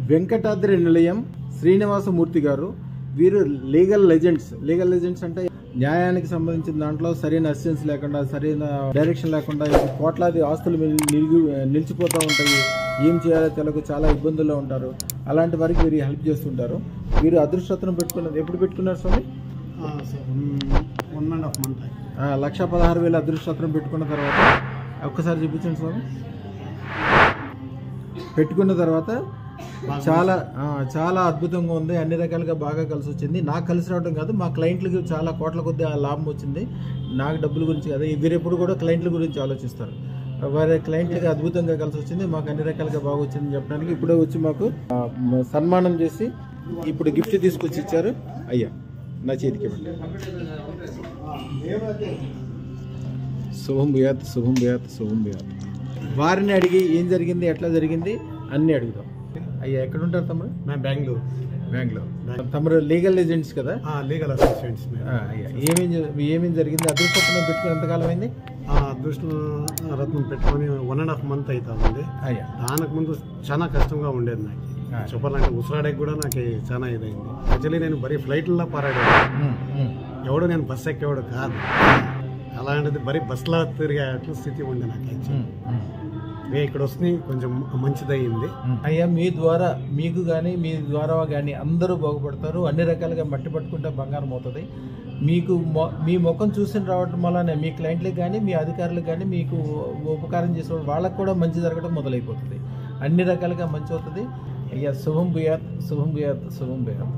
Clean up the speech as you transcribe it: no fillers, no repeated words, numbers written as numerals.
వెంకటాద్రి నిలయం శ్రీనివాసమూర్తి గారు. వీరు లీగల్ లెజెండ్స్ అంటే న్యాయానికి సంబంధించిన దాంట్లో సరైన అసిస్టెన్స్ లేకుండా, సరైన డైరెక్షన్ లేకుండా కోట్లాది ఆస్తులు నిలిచిపోతూ ఉంటాయి. ఏం చేయాలో తెలియక చాలా ఇబ్బందుల్లో ఉంటారు. అలాంటి వారికి వీరు హెల్ప్ చేస్తుంటారు. వీరు అదృష్టరత్నం పెట్టుకున్నది ఎప్పుడు పెట్టుకున్నారు స్వామి? 1.5 month. 1,16,000 అదృష్టరత్నం పెట్టుకున్న తర్వాత ఒక్కసారి చూపించండి స్వామి. పెట్టుకున్న తర్వాత చాలా అద్భుతంగా ఉంది. అన్ని రకాలుగా బాగా కలిసి వచ్చింది. నాకు కలిసి రావడం కాదు, మా క్లయింట్లకి చాలా కోట్ల కొద్ది లాభం వచ్చింది. నాకు డబ్బుల గురించి కాదు, వీరెప్పుడు కూడా క్లయింట్ల గురించి ఆలోచిస్తారు. వారి క్లయింట్లకి అద్భుతంగా కలిసి వచ్చింది. మాకు అన్ని రకాలుగా బాగా వచ్చిందని చెప్పడానికి ఇప్పుడే వచ్చి మాకు సన్మానం చేసి ఇప్పుడు గిఫ్ట్ తీసుకొచ్చి ఇచ్చారు. అయ్యా నా చేతికి ఇవ్వండి. శుభం భూయాత్, శుభం భూయాత్, శుభం భూయాత్. వారిని అడిగి ఏం జరిగింది, ఎట్లా జరిగింది అన్నీ అడుగుతాం. అయ్యా ఎక్కడ ఉంటారు తమ్ముడు? మేము బెంగళూరు. తమరు లీగల్ ఏజెంట్స్ కదా? Legal assistants. ఏమేమి జరిగింది? అదృష్టరత్నం పెట్టుకుని ఎంతకాలం అయింది? అదృష్టరత్నం పెట్టుకొని 1.5 month అవుతుంది. దానికి ముందు చాలా కష్టంగా ఉండేది నాకు. చెప్పాలంటే ఉసిరాడకి కూడా నాకు చాలా ఇదైంది. యాక్చువల్లీ నేను బరీ ఫ్లైట్లో పారాడాను. ఎవడు నేను బస్ ఎక్కేవాడు కాదు. అలాంటిది బరీ బస్లో తిరిగే అట్లా స్థితి ఉండే నాకు. యాక్చువల్లీ ఇక్కడ వస్తే కొంచెం మంచిదయ్యింది. అయ్యా మీ ద్వారా మీకు కానీ మీ ద్వారా కానీ అందరూ బాగుపడతారు. అన్ని రకాలుగా మట్టి పట్టుకుంటే బంగారం అవుతుంది. మీకు మీ ముఖం చూసి రావడం వల్లనే మీ క్లయింట్లకు కానీ మీ అధికారులకు కానీ మీకు ఉపకారం చేసే వాళ్ళకు కూడా మంచి జరగడం మొదలైపోతుంది. అన్ని రకాలుగా మంచి అవుతుంది. అయ్యా శుభం భూయాత్, శుభం భూయాత్, శుభం భూయాత్.